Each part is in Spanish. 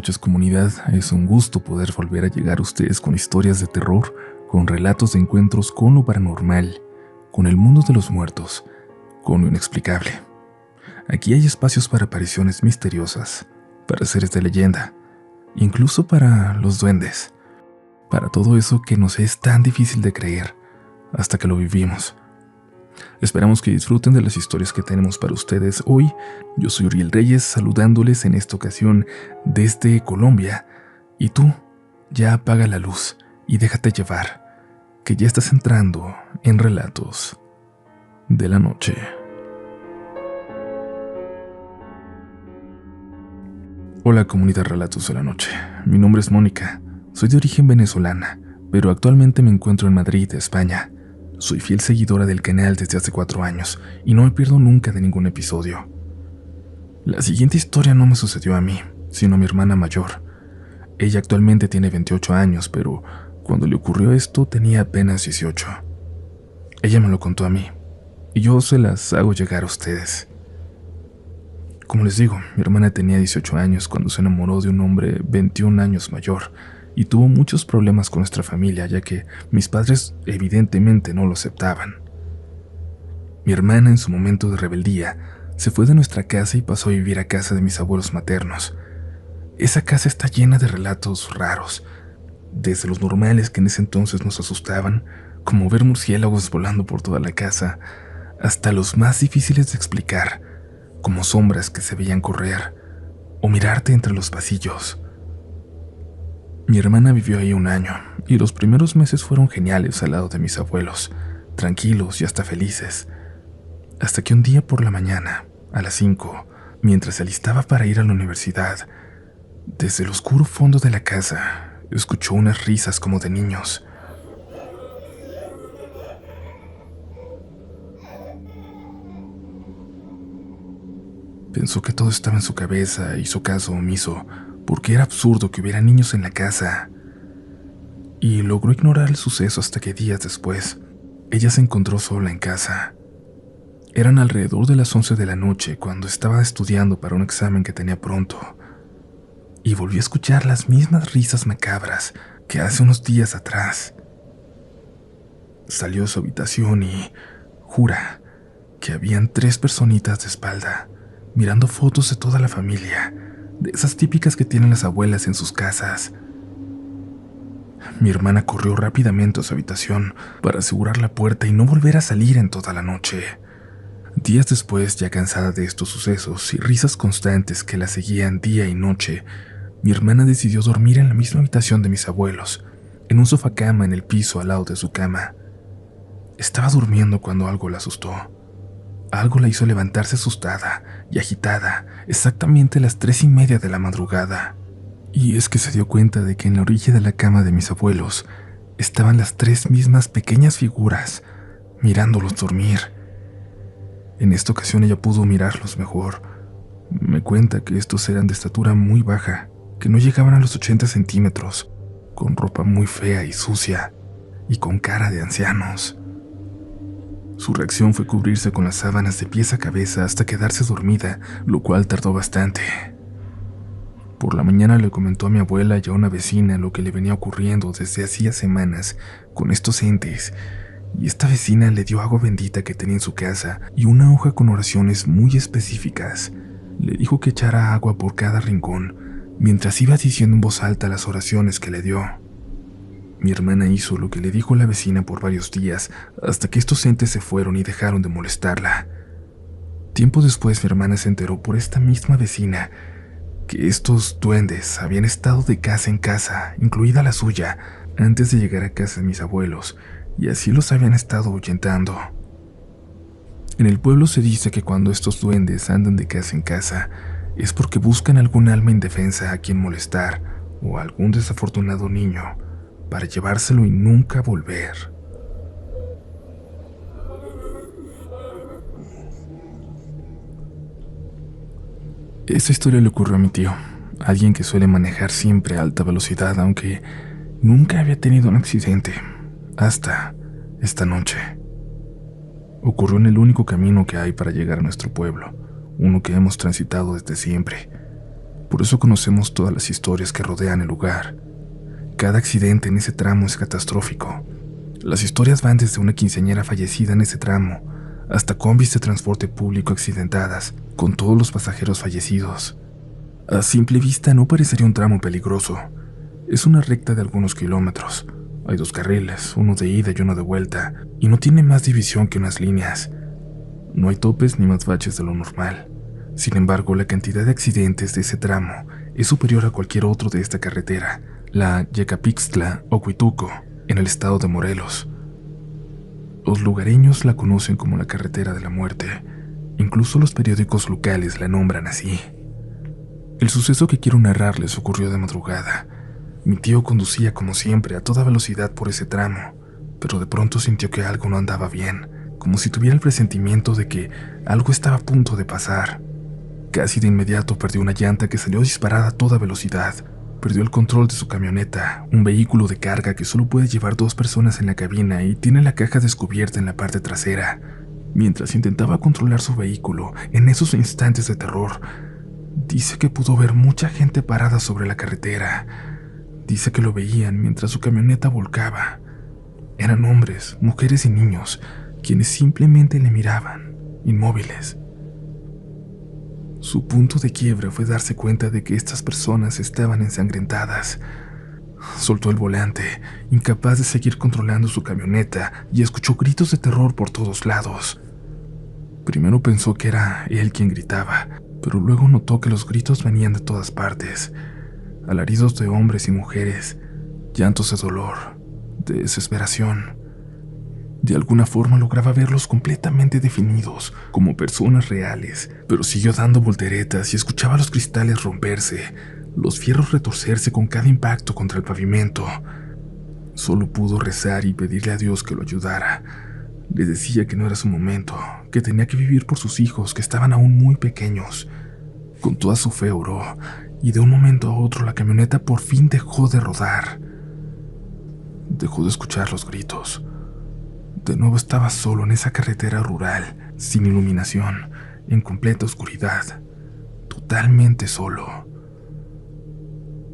noches, comunidad. Es un gusto poder volver a llegar a ustedes con historias de terror, con relatos de encuentros con lo paranormal, con el mundo de los muertos, con lo inexplicable. Aquí hay espacios para apariciones misteriosas, para seres de leyenda, incluso para los duendes, para todo eso que nos es tan difícil de creer hasta que lo vivimos. Esperamos que disfruten de las historias que tenemos para ustedes hoy. Yo soy Uriel Reyes, saludándoles en esta ocasión desde Colombia. Y tú, ya apaga la luz y déjate llevar, que ya estás entrando en Relatos de la Noche. Hola, comunidad Relatos de la Noche. Mi nombre es Mónica. Soy de origen venezolana, pero actualmente me encuentro en Madrid, España. Soy fiel seguidora del canal desde hace 4 años y no me pierdo nunca de ningún episodio. La siguiente historia no me sucedió a mí, sino a mi hermana mayor. Ella actualmente tiene 28 años, pero cuando le ocurrió esto tenía apenas 18. Ella me lo contó a mí, y yo se las hago llegar a ustedes. Como les digo, mi hermana tenía 18 años cuando se enamoró de un hombre 21 años mayor, y tuvo muchos problemas con nuestra familia, ya que mis padres evidentemente no lo aceptaban. Mi hermana, en su momento de rebeldía, se fue de nuestra casa y pasó a vivir a casa de mis abuelos maternos. Esa casa está llena de relatos raros, desde los normales que en ese entonces nos asustaban, como ver murciélagos volando por toda la casa, hasta los más difíciles de explicar, como sombras que se veían correr o mirarte entre los pasillos. Mi hermana vivió ahí 1 año, y los primeros meses fueron geniales al lado de mis abuelos, tranquilos y hasta felices. Hasta que un día por la mañana, a las 5, mientras se alistaba para ir a la universidad, desde el oscuro fondo de la casa, escuchó unas risas como de niños. Pensó que todo estaba en su cabeza e hizo caso omiso, porque era absurdo que hubiera niños en la casa. Y logró ignorar el suceso hasta que días después, ella se encontró sola en casa. Eran alrededor de las 11 de la noche cuando estaba estudiando para un examen que tenía pronto, y volvió a escuchar las mismas risas macabras que hace unos días atrás. Salió de su habitación y jura que habían 3 personitas de espalda, mirando fotos de toda la familia, de esas típicas que tienen las abuelas en sus casas. Mi hermana corrió rápidamente a su habitación para asegurar la puerta y no volver a salir en toda la noche. Días después, ya cansada de estos sucesos y risas constantes que la seguían día y noche, mi hermana decidió dormir en la misma habitación de mis abuelos, en un sofá-cama en el piso al lado de su cama. Estaba durmiendo cuando algo la asustó. Algo la hizo levantarse asustada y agitada exactamente a las 3:30 de la madrugada. Y es que se dio cuenta de que en la orilla de la cama de mis abuelos estaban las 3 mismas pequeñas figuras, mirándolos dormir. En esta ocasión ella pudo mirarlos mejor. Me cuenta que estos eran de estatura muy baja, que no llegaban a los 80 centímetros, con ropa muy fea y sucia, y con cara de ancianos. Su reacción fue cubrirse con las sábanas de pies a cabeza hasta quedarse dormida, lo cual tardó bastante. Por la mañana le comentó a mi abuela y a una vecina lo que le venía ocurriendo desde hacía semanas con estos entes, y esta vecina le dio agua bendita que tenía en su casa y una hoja con oraciones muy específicas. Le dijo que echara agua por cada rincón, mientras iba diciendo en voz alta las oraciones que le dio. Mi hermana hizo lo que le dijo la vecina por varios días, hasta que estos entes se fueron y dejaron de molestarla. Tiempo después, mi hermana se enteró por esta misma vecina que estos duendes habían estado de casa en casa, incluida la suya, antes de llegar a casa de mis abuelos, y así los habían estado ahuyentando. En el pueblo se dice que cuando estos duendes andan de casa en casa, es porque buscan algún alma indefensa a quien molestar, o algún desafortunado niño, para llevárselo y nunca volver. Esta historia le ocurrió a mi tío, alguien que suele manejar siempre a alta velocidad, aunque nunca había tenido un accidente, hasta esta noche. Ocurrió en el único camino que hay para llegar a nuestro pueblo, uno que hemos transitado desde siempre. Por eso conocemos todas las historias que rodean el lugar. Cada accidente en ese tramo es catastrófico. Las historias van desde una quinceañera fallecida en ese tramo hasta combis de transporte público accidentadas, con todos los pasajeros fallecidos. A simple vista no parecería un tramo peligroso. Es una recta de algunos kilómetros. Hay 2 carriles, uno de ida y uno de vuelta, y no tiene más división que unas líneas. No hay topes ni más baches de lo normal. Sin embargo, la cantidad de accidentes de ese tramo es superior a cualquier otro de esta carretera, la Yecapixtla o Huituco, en el estado de Morelos. Los lugareños la conocen como la carretera de la muerte. Incluso los periódicos locales la nombran así. El suceso que quiero narrarles ocurrió de madrugada. Mi tío conducía como siempre a toda velocidad por ese tramo, pero de pronto sintió que algo no andaba bien, como si tuviera el presentimiento de que algo estaba a punto de pasar. Casi de inmediato perdió una llanta que salió disparada a toda velocidad. Perdió el control de su camioneta, un vehículo de carga que solo puede llevar 2 personas en la cabina y tiene la caja descubierta en la parte trasera. Mientras intentaba controlar su vehículo, en esos instantes de terror, dice que pudo ver mucha gente parada sobre la carretera. Dice que lo veían mientras su camioneta volcaba. Eran hombres, mujeres y niños, quienes simplemente le miraban, inmóviles. Su punto de quiebra fue darse cuenta de que estas personas estaban ensangrentadas. Soltó el volante, incapaz de seguir controlando su camioneta, y escuchó gritos de terror por todos lados. Primero pensó que era él quien gritaba, pero luego notó que los gritos venían de todas partes. Alaridos de hombres y mujeres, llantos de dolor, de desesperación. De alguna forma lograba verlos completamente definidos, como personas reales, pero siguió dando volteretas y escuchaba los cristales romperse, los fierros retorcerse con cada impacto contra el pavimento. Solo pudo rezar y pedirle a Dios que lo ayudara. Le decía que no era su momento, que tenía que vivir por sus hijos, que estaban aún muy pequeños. Con toda su fe oró, y de un momento a otro la camioneta por fin dejó de rodar. Dejó de escuchar los gritos. De nuevo estaba solo en esa carretera rural, sin iluminación, en completa oscuridad, totalmente solo.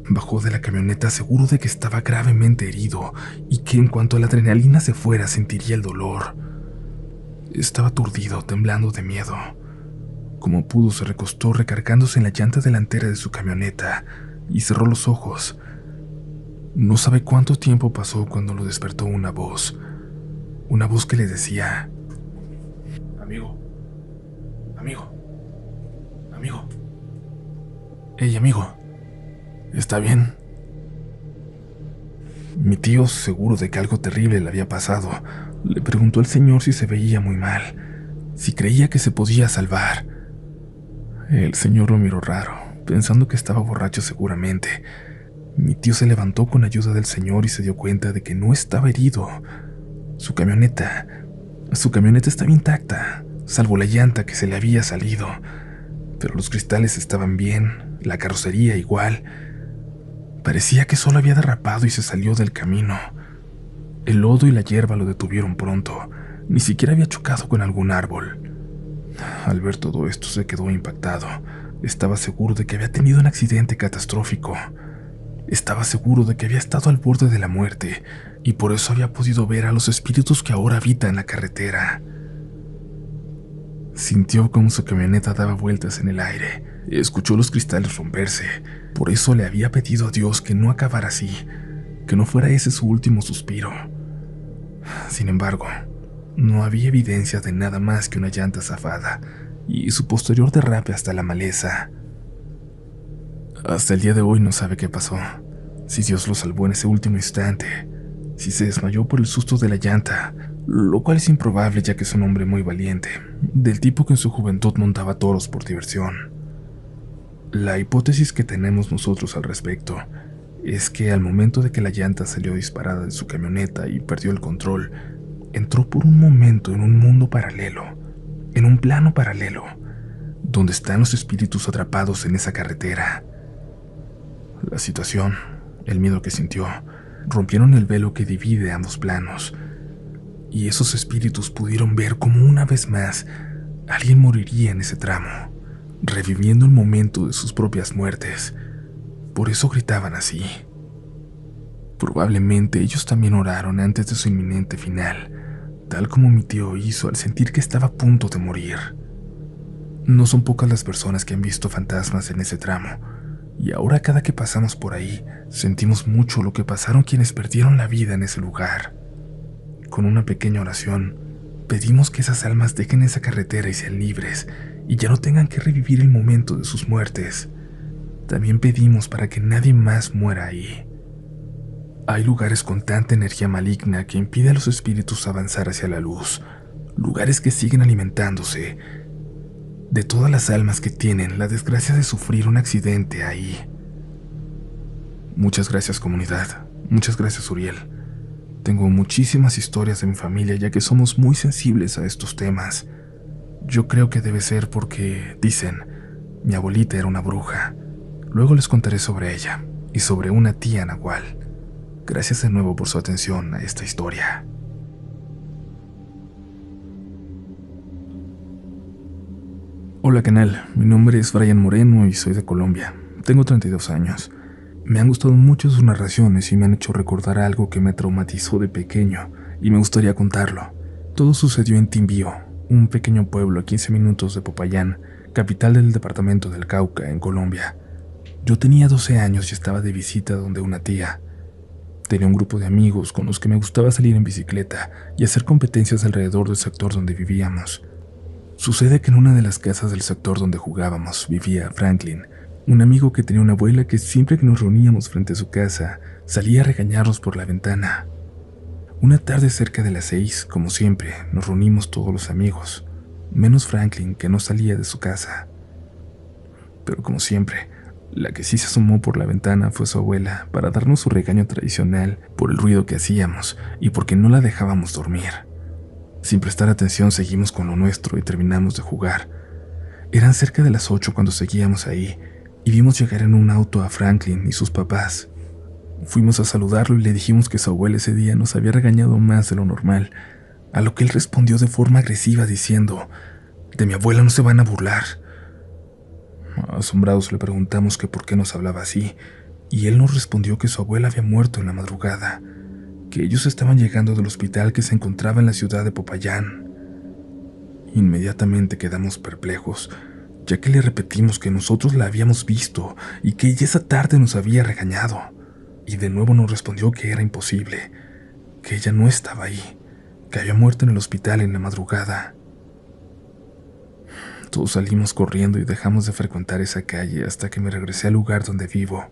Bajó de la camioneta seguro de que estaba gravemente herido y que en cuanto la adrenalina se fuera sentiría el dolor. Estaba aturdido, temblando de miedo. Como pudo, se recostó recargándose en la llanta delantera de su camioneta y cerró los ojos. No sabe cuánto tiempo pasó cuando lo despertó una voz que le decía: amigo, amigo, amigo. Hey, amigo, ¿está bien? Mi tío, seguro de que algo terrible le había pasado, le preguntó al señor si se veía muy mal, si creía que se podía salvar. El señor lo miró raro, pensando que estaba borracho seguramente. Mi tío se levantó con ayuda del señor y se dio cuenta de que no estaba herido. Su camioneta estaba intacta, salvo la llanta que se le había salido, pero los cristales estaban bien, la carrocería igual. Parecía que solo había derrapado y se salió del camino. El lodo y la hierba lo detuvieron pronto, ni siquiera había chocado con algún árbol. Al ver todo esto se quedó impactado. Estaba seguro de que había tenido un accidente catastrófico. Estaba seguro de que había estado al borde de la muerte, y por eso había podido ver a los espíritus que ahora habitan en la carretera. Sintió como su camioneta daba vueltas en el aire, escuchó los cristales romperse. Por eso le había pedido a Dios que no acabara así, que no fuera ese su último suspiro. Sin embargo, no había evidencia de nada más que una llanta zafada y su posterior derrape hasta la maleza. Hasta el día de hoy no sabe qué pasó, si Dios lo salvó en ese último instante, si se desmayó por el susto de la llanta, lo cual es improbable ya que es un hombre muy valiente, del tipo que en su juventud montaba toros por diversión. La hipótesis que tenemos nosotros al respecto es que al momento de que la llanta salió disparada de su camioneta y perdió el control, entró por un momento en un mundo paralelo, en un plano paralelo, donde están los espíritus atrapados en esa carretera. La situación, el miedo que sintió, rompieron el velo que divide ambos planos, y esos espíritus pudieron ver cómo una vez más alguien moriría en ese tramo, reviviendo el momento de sus propias muertes. Por eso gritaban así. Probablemente ellos también oraron antes de su inminente final, tal como mi tío hizo al sentir que estaba a punto de morir. No son pocas las personas que han visto fantasmas en ese tramo, y ahora cada que pasamos por ahí, sentimos mucho lo que pasaron quienes perdieron la vida en ese lugar. Con una pequeña oración, pedimos que esas almas dejen esa carretera y sean libres, y ya no tengan que revivir el momento de sus muertes. También pedimos para que nadie más muera ahí. Hay lugares con tanta energía maligna que impide a los espíritus avanzar hacia la luz, lugares que siguen alimentándose de todas las almas que tienen la desgracia de sufrir un accidente ahí. Muchas gracias, comunidad. Muchas gracias, Uriel. Tengo muchísimas historias de mi familia, ya que somos muy sensibles a estos temas. Yo creo que debe ser porque, dicen, mi abuelita era una bruja. Luego les contaré sobre ella y sobre una tía nahual. Gracias de nuevo por su atención a esta historia. Hola canal, mi nombre es Brian Moreno y soy de Colombia. Tengo 32 años. Me han gustado mucho sus narraciones y me han hecho recordar algo que me traumatizó de pequeño y me gustaría contarlo. Todo sucedió en Timbío, un pequeño pueblo a 15 minutos de Popayán, capital del departamento del Cauca, en Colombia. Yo tenía 12 años y estaba de visita donde una tía. Tenía un grupo de amigos con los que me gustaba salir en bicicleta y hacer competencias alrededor del sector donde vivíamos. Sucede que en una de las casas del sector donde jugábamos vivía Franklin, un amigo que tenía una abuela que siempre que nos reuníamos frente a su casa salía a regañarnos por la ventana. Una tarde cerca de las 6, como siempre, nos reunimos todos los amigos, menos Franklin, que no salía de su casa. Pero como siempre, la que sí se asomó por la ventana fue su abuela para darnos su regaño tradicional por el ruido que hacíamos y porque no la dejábamos dormir. Sin prestar atención seguimos con lo nuestro y terminamos de jugar. Eran cerca de las 8 cuando seguíamos ahí y vimos llegar en un auto a Franklin y sus papás. Fuimos a saludarlo y le dijimos que su abuela ese día nos había regañado más de lo normal, a lo que él respondió de forma agresiva diciendo: «De mi abuela no se van a burlar». Asombrados le preguntamos que por qué nos hablaba así, y él nos respondió que su abuela había muerto en la madrugada, que ellos estaban llegando del hospital que se encontraba en la ciudad de Popayán. Inmediatamente quedamos perplejos, ya que le repetimos que nosotros la habíamos visto y que ella esa tarde nos había regañado, y de nuevo nos respondió que era imposible, que ella no estaba ahí, que había muerto en el hospital en la madrugada. Todos salimos corriendo y dejamos de frecuentar esa calle hasta que me regresé al lugar donde vivo.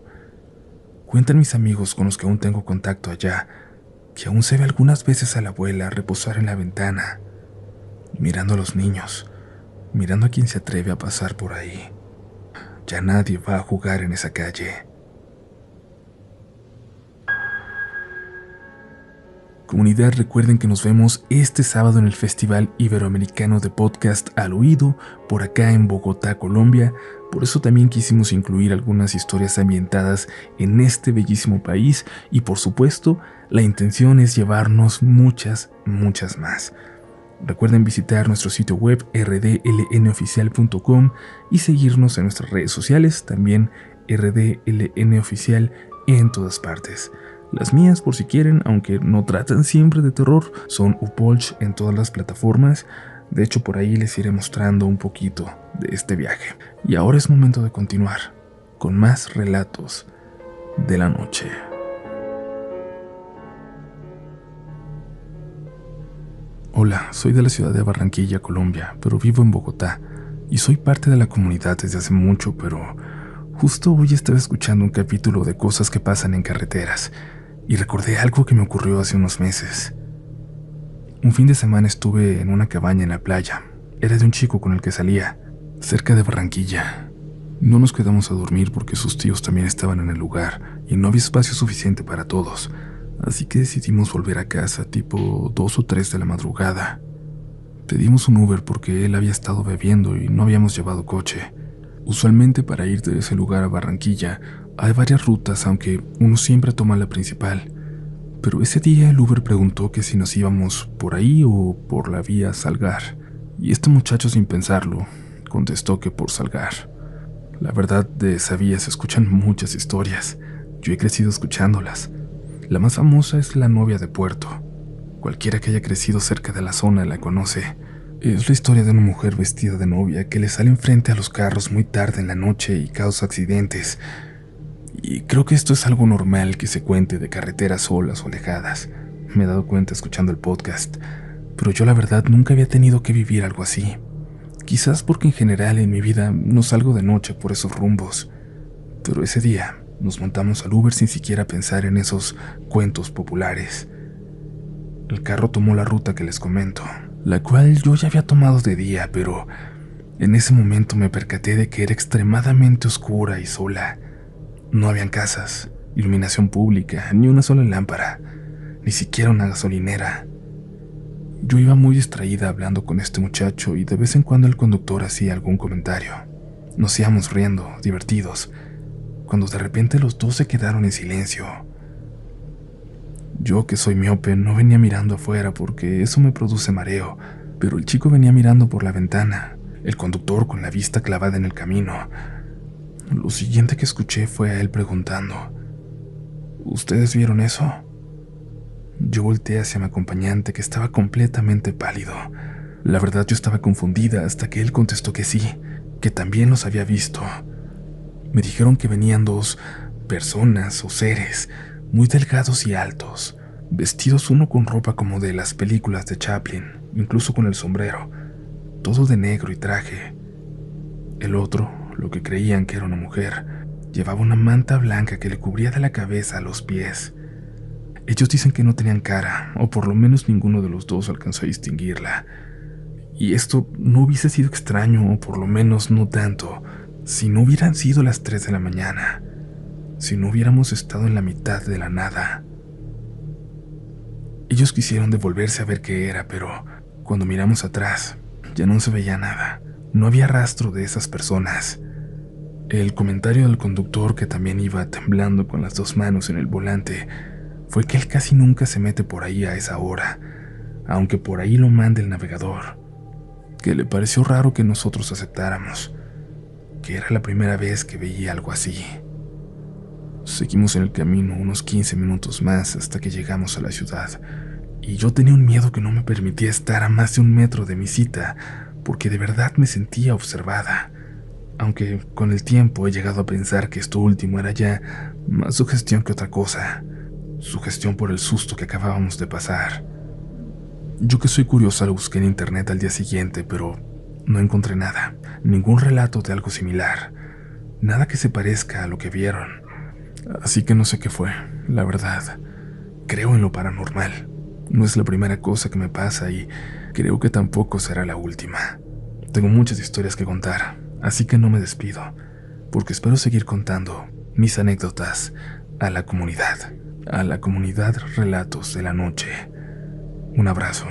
Cuentan mis amigos con los que aún tengo contacto allá, que aún se ve algunas veces a la abuela reposar en la ventana, mirando a los niños, mirando a quien se atreve a pasar por ahí. Ya nadie va a jugar en esa calle. Comunidad, recuerden que nos vemos este sábado en el Festival Iberoamericano de Podcast Al Oído, por acá en Bogotá, Colombia. Por eso también quisimos incluir algunas historias ambientadas en este bellísimo país y, por supuesto, la intención es llevarnos muchas más. Recuerden visitar nuestro sitio web rdlnoficial.com y seguirnos en nuestras redes sociales, también rdlnoficial en todas partes. Las mías, por si quieren, aunque no tratan siempre de terror, son Upolch en todas las plataformas. De hecho, por ahí les iré mostrando un poquito de este viaje. Y ahora es momento de continuar con más relatos de la noche. Hola, soy de la ciudad de Barranquilla, Colombia, pero vivo en Bogotá y soy parte de la comunidad desde hace mucho, pero justo hoy estaba escuchando un capítulo de cosas que pasan en carreteras y recordé algo que me ocurrió hace unos meses. Un fin de semana estuve en una cabaña en la playa. Era de un chico con el que salía, cerca de Barranquilla. No nos quedamos a dormir porque sus tíos también estaban en el lugar y no había espacio suficiente para todos, así que decidimos volver a casa tipo 2 o 3 de la madrugada. Pedimos un Uber porque él había estado bebiendo y no habíamos llevado coche. Usualmente para ir de ese lugar a Barranquilla hay varias rutas, aunque uno siempre toma la principal. Pero ese día el Uber preguntó que si nos íbamos por ahí o por la vía Salgar. Y este muchacho, sin pensarlo, contestó que por Salgar. La verdad, de esa vía se escuchan muchas historias. Yo he crecido escuchándolas. La más famosa es la novia de Puerto. Cualquiera que haya crecido cerca de la zona la conoce. Es la historia de una mujer vestida de novia que le sale enfrente a los carros muy tarde en la noche y causa accidentes. Y creo que esto es algo normal que se cuente de carreteras solas o alejadas. Me he dado cuenta escuchando el podcast, pero yo la verdad nunca había tenido que vivir algo así. Quizás porque en general en mi vida no salgo de noche por esos rumbos. Pero ese día nos montamos al Uber sin siquiera pensar en esos cuentos populares. El carro tomó la ruta que les comento, la cual yo ya había tomado de día, pero en ese momento me percaté de que era extremadamente oscura y sola. No habían casas, iluminación pública, ni una sola lámpara, ni siquiera una gasolinera. Yo iba muy distraída hablando con este muchacho y de vez en cuando el conductor hacía algún comentario. Nos íbamos riendo, divertidos, cuando de repente los dos se quedaron en silencio. Yo, que soy miope, no venía mirando afuera porque eso me produce mareo, pero el chico venía mirando por la ventana, el conductor con la vista clavada en el camino. Lo siguiente que escuché fue a él preguntando: ¿ustedes vieron eso? Yo volteé hacia mi acompañante, que estaba completamente pálido. La verdad, yo estaba confundida hasta que él contestó que sí, que también los había visto. Me dijeron que venían dos personas o seres muy delgados y altos, vestidos uno con ropa como de las películas de Chaplin, incluso con el sombrero, todo de negro y traje. El otro, lo que creían que era una mujer, llevaba una manta blanca que le cubría de la cabeza a los pies. Ellos dicen que no tenían cara, o por lo menos ninguno de los dos alcanzó a distinguirla. Y esto no hubiese sido extraño, o por lo menos no tanto, si no hubieran sido las 3 de la mañana, si no hubiéramos estado en la mitad de la nada. Ellos quisieron devolverse a ver qué era, pero cuando miramos atrás, ya no se veía nada. No había rastro de esas personas. El comentario del conductor, que también iba temblando con las dos manos en el volante, fue que él casi nunca se mete por ahí a esa hora, aunque por ahí lo mande el navegador, que le pareció raro que nosotros aceptáramos, que era la primera vez que veía algo así. Seguimos en el camino unos 15 minutos más hasta que llegamos a la ciudad, y yo tenía un miedo que no me permitía estar a más de 1 metro de mi cita, porque de verdad me sentía observada, aunque con el tiempo he llegado a pensar que esto último era ya más sugestión que otra cosa, sugestión por el susto que acabábamos de pasar. Yo, que soy curiosa, lo busqué en internet al día siguiente, pero no encontré nada, ningún relato de algo similar, nada que se parezca a lo que vieron. Así que no sé qué fue, la verdad. Creo en lo paranormal. No es la primera cosa que me pasa y creo que tampoco será la última. Tengo muchas historias que contar, así que no me despido, porque espero seguir contando mis anécdotas a la comunidad Relatos de la Noche. Un abrazo.